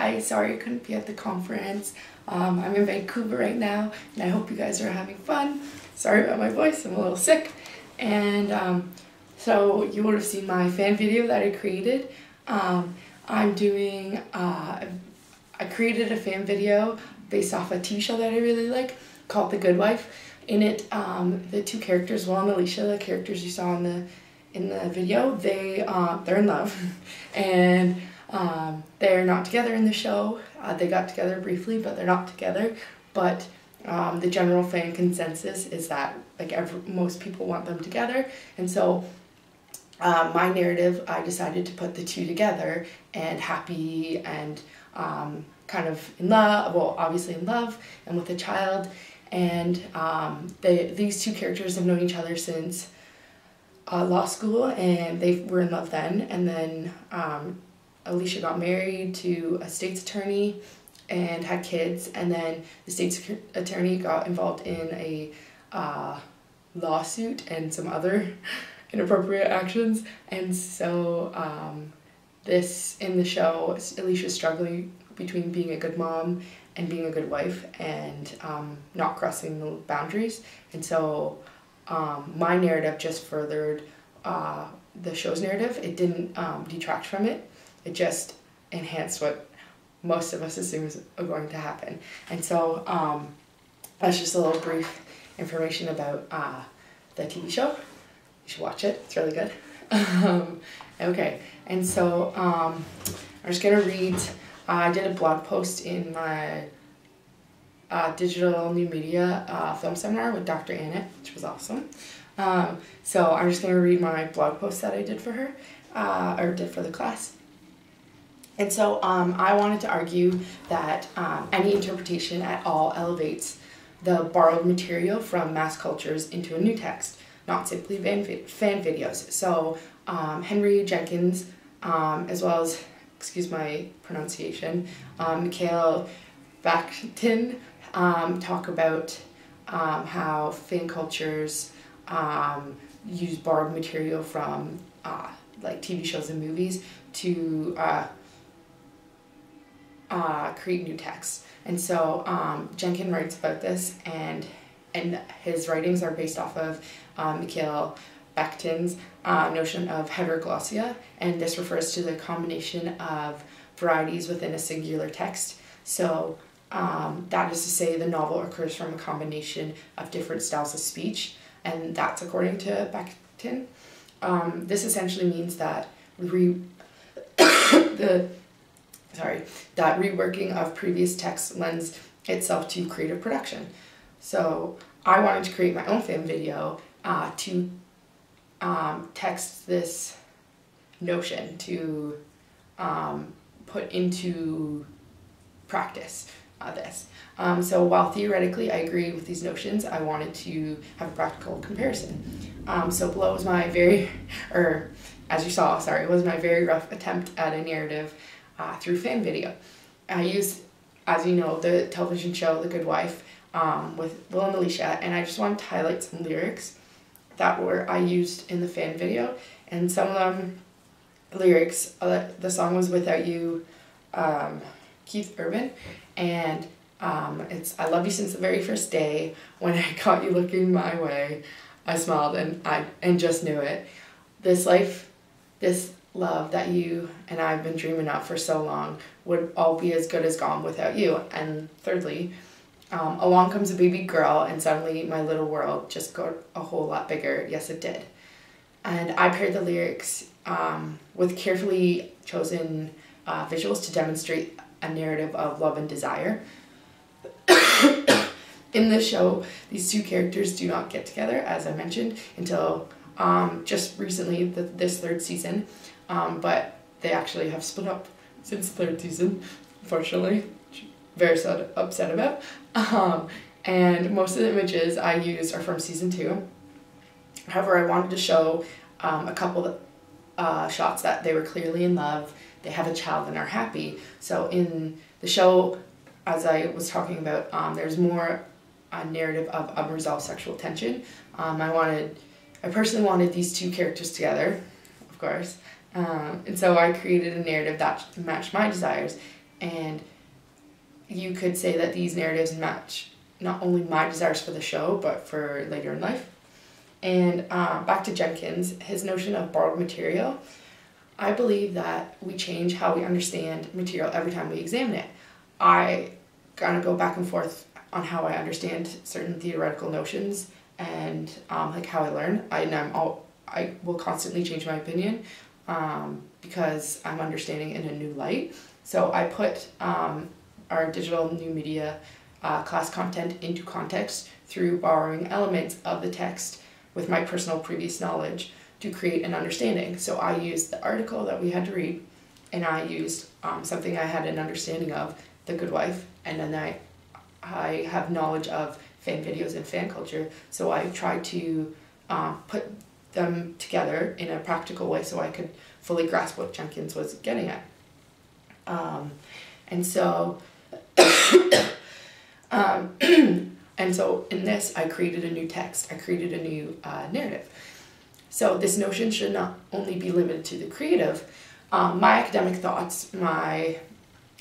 Hi, sorry I couldn't be at the conference. I'm in Vancouver right now, and I hope you guys are having fun. Sorry about my voice, I'm a little sick. And so you would have seen my fan video that I created. I'm doing, I created a fan video based off a TV show that I really like called The Good Wife. In it, the two characters, Will and Alicia, the characters you saw in the video, they're in love, and they're not together in the show. They got together briefly, but they're not together. But the general fan consensus is that most people want them together, and so my narrative, I decided to put the two together and happy and kind of in love, well, obviously in love and with a child. And these two characters have known each other since law school, and they were in love then. And then Alicia got married to a state's attorney and had kids, and then the state's attorney got involved in a lawsuit and some other inappropriate actions. And so in the show, Alicia's struggling between being a good mom and being a good wife, and not crossing the boundaries. And so my narrative just furthered the show's narrative. It didn't detract from it. It just enhanced what most of us assume is going to happen. And so that's just a little brief information about the TV show. You should watch it, it's really good. Okay, and so I'm just gonna read, I did a blog post in my digital new media film seminar with Dr. Annette, which was awesome. So I'm just gonna read my blog post that I did for her, or did for the class. And so I wanted to argue that any interpretation at all elevates the borrowed material from mass cultures into a new text, not simply fan videos. So Henry Jenkins, as well as, excuse my pronunciation, Mikhail Bakhtin, talk about how fan cultures use borrowed material from like TV shows and movies to create new texts. And so Jenkins writes about this, and his writings are based off of Mikhail Bakhtin's notion of heteroglossia, and this refers to the combination of varieties within a singular text. So that is to say, the novel occurs from a combination of different styles of speech, and that's according to Bakhtin. This essentially means that that reworking of previous texts lends itself to creative production. So I wanted to create my own fan video to text this notion, to put into practice this. So while theoretically I agree with these notions, I wanted to have a practical comparison. So below was my as you saw, sorry, was my very rough attempt at a narrative through fan video. I used, as you know, the television show The Good Wife with Will and Alicia, and I just wanted to highlight some lyrics that I used in the fan video. And some of them lyrics, the song was Without You, Keith Urban, and it's I love you since the very first day. When I caught you looking my way, I smiled and just knew it. This life, this love that you and I've been dreaming of for so long would all be as good as gone without you. And thirdly, along comes a baby girl, and suddenly my little world just got a whole lot bigger. Yes, it did. And I paired the lyrics with carefully chosen visuals to demonstrate a narrative of love and desire. In the show, these two characters do not get together, as I mentioned, until just recently, this third season, but they actually have split up since the third season, unfortunately. Very upset about. And most of the images I used are from season 2. However, I wanted to show a couple of shots that they were clearly in love, they have a child and are happy. So in the show, as I was talking about, there's more a narrative of unresolved sexual tension. I personally wanted these two characters together, of course, and so I created a narrative that matched my desires. And you could say that these narratives match not only my desires for the show, but for later in life. And back to Jenkins, his notion of borrowed material. I believe that we change how we understand material every time we examine it. I kind of go back and forth on how I understand certain theoretical notions and like how I learn. I will constantly change my opinion because I'm understanding in a new light. So I put our digital new media class content into context through borrowing elements of the text with my personal previous knowledge to create an understanding. So I used the article that we had to read, and I used something I had an understanding of, The Good Wife, and then I have knowledge of fan videos and fan culture, so I tried to put them together in a practical way so I could fully grasp what Jenkins was getting at. And so in this, I created a new text. I created a new narrative. So this notion should not only be limited to the creative. My academic thoughts, my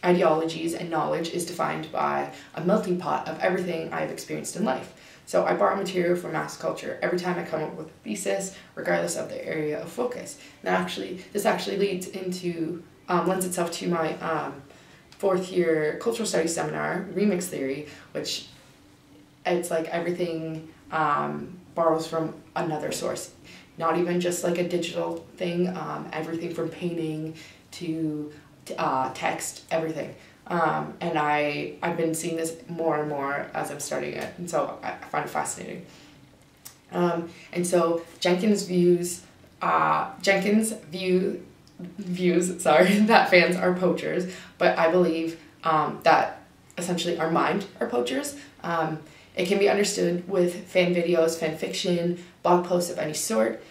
ideologies, and knowledge is defined by a melting pot of everything I've experienced in life. So I borrow material from mass culture every time I come up with a thesis, regardless of the area of focus. And this actually lends itself to my fourth year cultural studies seminar, Remix Theory, which it's like everything borrows from another source. Not even just like a digital thing, everything from painting to text, everything. And I've been seeing this more and more as I'm studying it, and so I find it fascinating. And so Jenkins views that fans are poachers, but I believe that essentially our mind are poachers. It can be understood with fan videos, fan fiction, blog posts of any sort.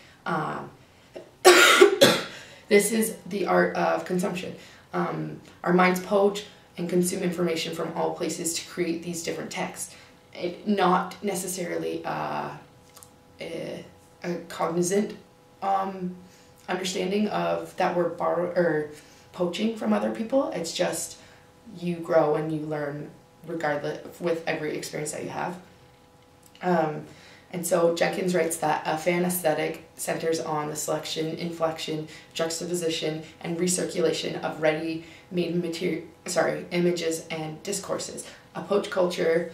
This is the art of consumption. Our minds poach and consume information from all places to create these different texts. Not necessarily a cognizant understanding of that we're poaching from other people. It's just you grow and you learn regardless with every experience that you have. And so Jenkins writes that a fan aesthetic centers on the selection, inflection, juxtaposition, and recirculation of ready-made images and discourses. A poach culture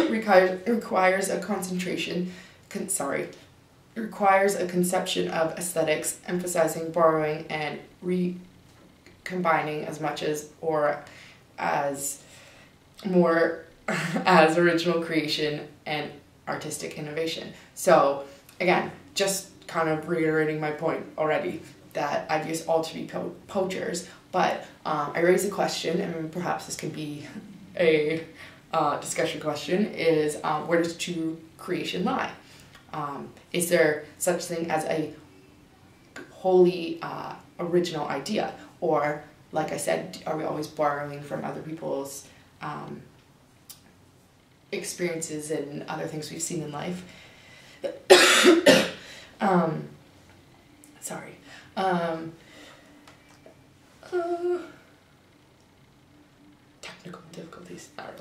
requires a conception of aesthetics, emphasizing borrowing and recombining as much as or as more as original creation and artistic innovation. So again, just kind of reiterating my point already that I view us all to be poachers, but I raise a question, and perhaps this can be a discussion question, is where does true creation lie? Is there such thing as a wholly original idea? Or, like I said, are we always borrowing from other people's experiences and other things we've seen in life? Technical difficulties, not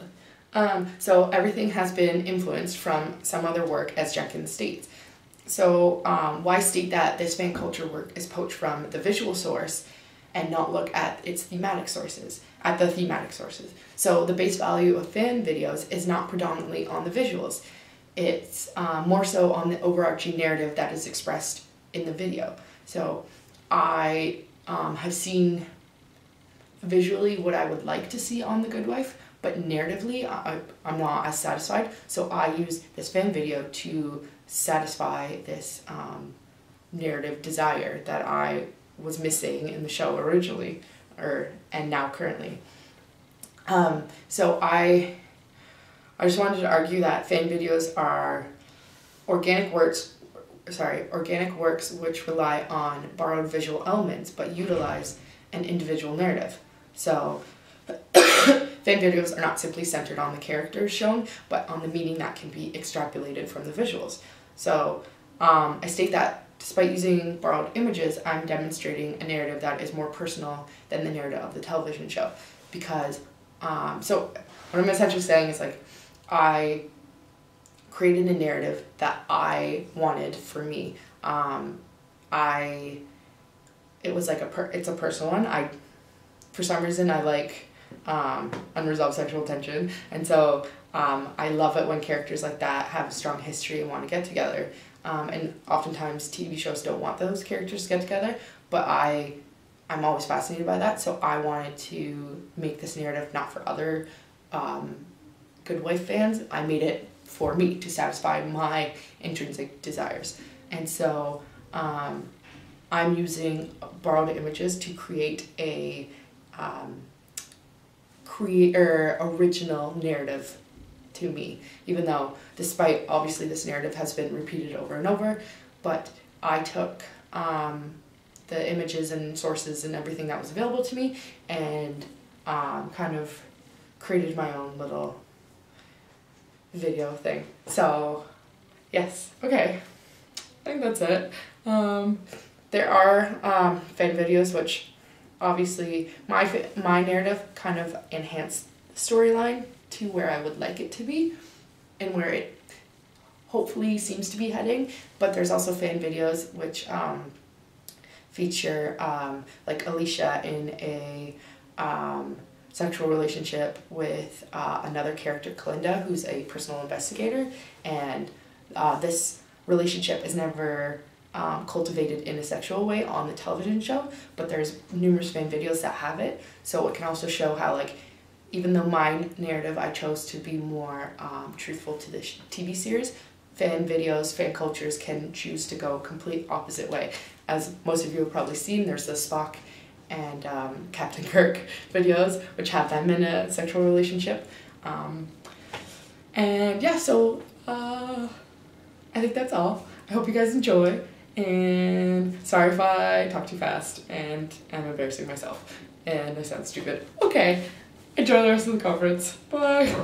really. So everything has been influenced from some other work, as Jenkins states. So why state that this fan culture work is poached from the visual source and not look at its thematic sources, So the base value of fan videos is not predominantly on the visuals. It's more so on the overarching narrative that is expressed in the video. So I have seen visually what I would like to see on The Good Wife, but narratively I'm not as satisfied. So I use this fan video to satisfy this narrative desire that I was missing in the show originally, and now currently. So I just wanted to argue that fan videos are organic works which rely on borrowed visual elements but utilize an individual narrative. So fan videos are not simply centered on the characters shown, but on the meaning that can be extrapolated from the visuals. So I state that despite using borrowed images, I'm demonstrating a narrative that is more personal than the narrative of the television show. Because, so what I'm essentially saying is like, I created a narrative that I wanted for me. It was like it's a personal one. For some reason, I like unresolved sexual tension, and so I love it when characters like that have a strong history and want to get together. And oftentimes TV shows don't want those characters to get together, but I'm always fascinated by that, so I wanted to make this narrative not for other Good Wife fans. I made it for me to satisfy my intrinsic desires. And so I'm using borrowed images to create a original narrative to me, even though despite obviously this narrative has been repeated over and over, but I took the images and sources and everything that was available to me and kind of created my own little video thing. So yes, okay, I think that's it. There are fan videos which obviously my narrative kind of enhanced the storyline to where I would like it to be and where it hopefully seems to be heading, but there's also fan videos which feature like Alicia in a sexual relationship with another character, Kalinda, who's a personal investigator, and this relationship is never cultivated in a sexual way on the television show, but there's numerous fan videos that have it, so it can also show how, like, even though my narrative I chose to be more truthful to the TV series, fan videos, fan cultures can choose to go complete opposite way. As most of you have probably seen, there's the Spock and Captain Kirk videos, which have them in a sexual relationship. And yeah, so I think that's all. I hope you guys enjoy, and sorry if I talk too fast and I'm embarrassing myself and I sound stupid. Okay, enjoy the rest of the conference. Bye.